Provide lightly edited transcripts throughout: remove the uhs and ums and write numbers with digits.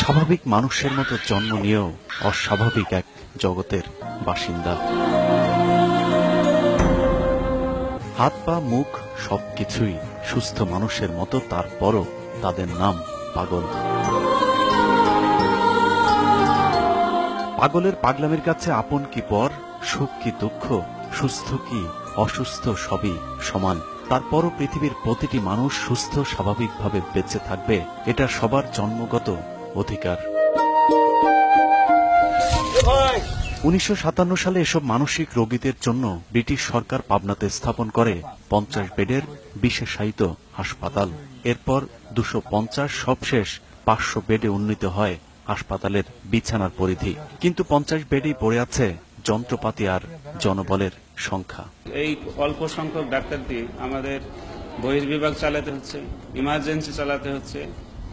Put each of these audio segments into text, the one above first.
স্বাভাবিক মানুষের মতো জন্ম নিয়েও অস্বাভাবিক এক জগতের বাসিন্দা। হাত পা মুখ সবকিছুই সুস্থ মানুষের মতো, তারপরও তাদের নাম পাগল। পাগলের পাগলামির কাছে আপন কি পর, সুখ কি দুঃখ, সুস্থ কি অসুস্থ সবই সমান। তারপরও পৃথিবীর প্রতিটি মানুষ সুস্থ স্বাভাবিকভাবে বেঁচে থাকবে, এটা সবার জন্মগত অধিকার। 1957 সালে এসব মানসিক রোগীদের জন্য ব্রিটিশ সরকার পাবনাতে স্থাপন করে 50 বেডের বিশেষায়িত হাসপাতাল। এরপর 250 সবশেষ 500 বেডে উন্নীত হয় হাসপাতালের বিছানার পরিধি। কিন্তু 50 বেডেই পড়ে আছে যন্ত্রপাতি আর জনবলের সংখ্যা। এই অল্প সংখ্যক ডাক্তার দিয়ে আমাদের বহির্বিভাগ চালাতে হচ্ছে, ইমার্জেন্সি চালাতে হচ্ছে,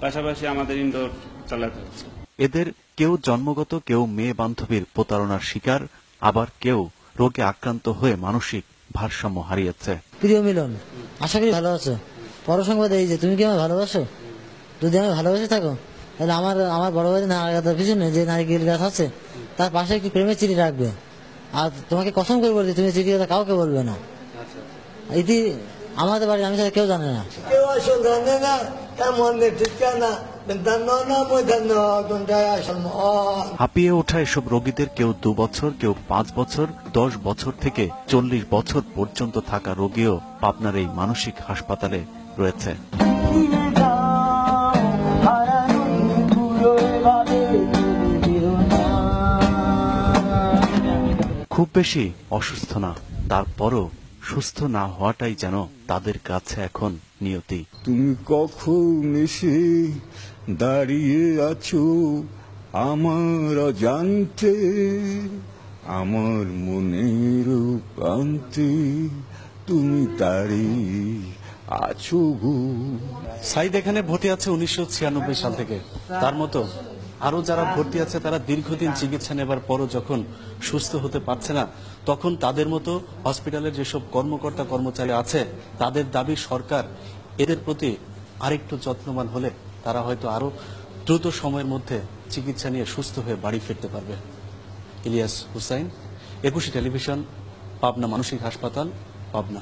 পাশাপাশি আমাদের ইনডোর চালাতে হচ্ছে। এদের কেউ জন্মগত, কেউ মেয়ে বান্ধবীর প্রতারণার শিকার, আবার কেউ রোগে আক্রান্ত হয়ে মানসিক ভারসাম্য হারিয়েছে। প্রিয় মিলন, আশা করি ভালো আছো। পরসংবাদ এই যে তুমি কি আমায় ভালোবাসো? যদি আমি ভালোবাসে থাকো তাহলে আমার বড় বাড়ি নারাগাতার পিছনে যে নারিকেল গাছ আছে তার পাশে একটি প্রেমের চিঠি রাখবে। আর তোমাকে কসম করে বলছি তুমি চিঠিটা কাউকে বলবে না। এটি আমাদের বাড়ি আমি কেউ জানে না। কেউ আসল জানে না, তার মনে ঠিক না। হাঁপিয়ে ওঠা এসব রোগীদের কেউ 2 বছর, কেউ 5 বছর, 10 বছর থেকে 40 বছর পর্যন্ত থাকা রোগীও পাবনার এই মানসিক হাসপাতালে রয়েছে। খুব বেশি অসুস্থ না, তারপরও সুস্থ না হওয়াটাই যেন তাদের কাছে এখন নিয়তি। তুমি কখন এসে দাঁড়িয়ে আছো আমার অজান্তে, আমার মনের প্রান্তে তুমি দাঁড়িয়ে আছো গো। সাইদ এখানে ভর্তি আছে 1996 সাল থেকে। তার মতো আরো যারা ভর্তি আছে তারা দীর্ঘদিন চিকিৎসা নেবার পরও যখন সুস্থ হতে পারছে না, তখন তাদের মতো হসপিটালের যেসব কর্মকর্তা কর্মচারী আছে তাদের দাবি সরকার এদের প্রতি আরেকটু যত্নবান হলে তারা হয়তো আরো দ্রুত সময়ের মধ্যে চিকিৎসা নিয়ে সুস্থ হয়ে বাড়ি ফিরতে পারবে। ইলিয়াস হুসাইন, একুশে টেলিভিশন, পাবনা মানসিক হাসপাতাল, পাবনা।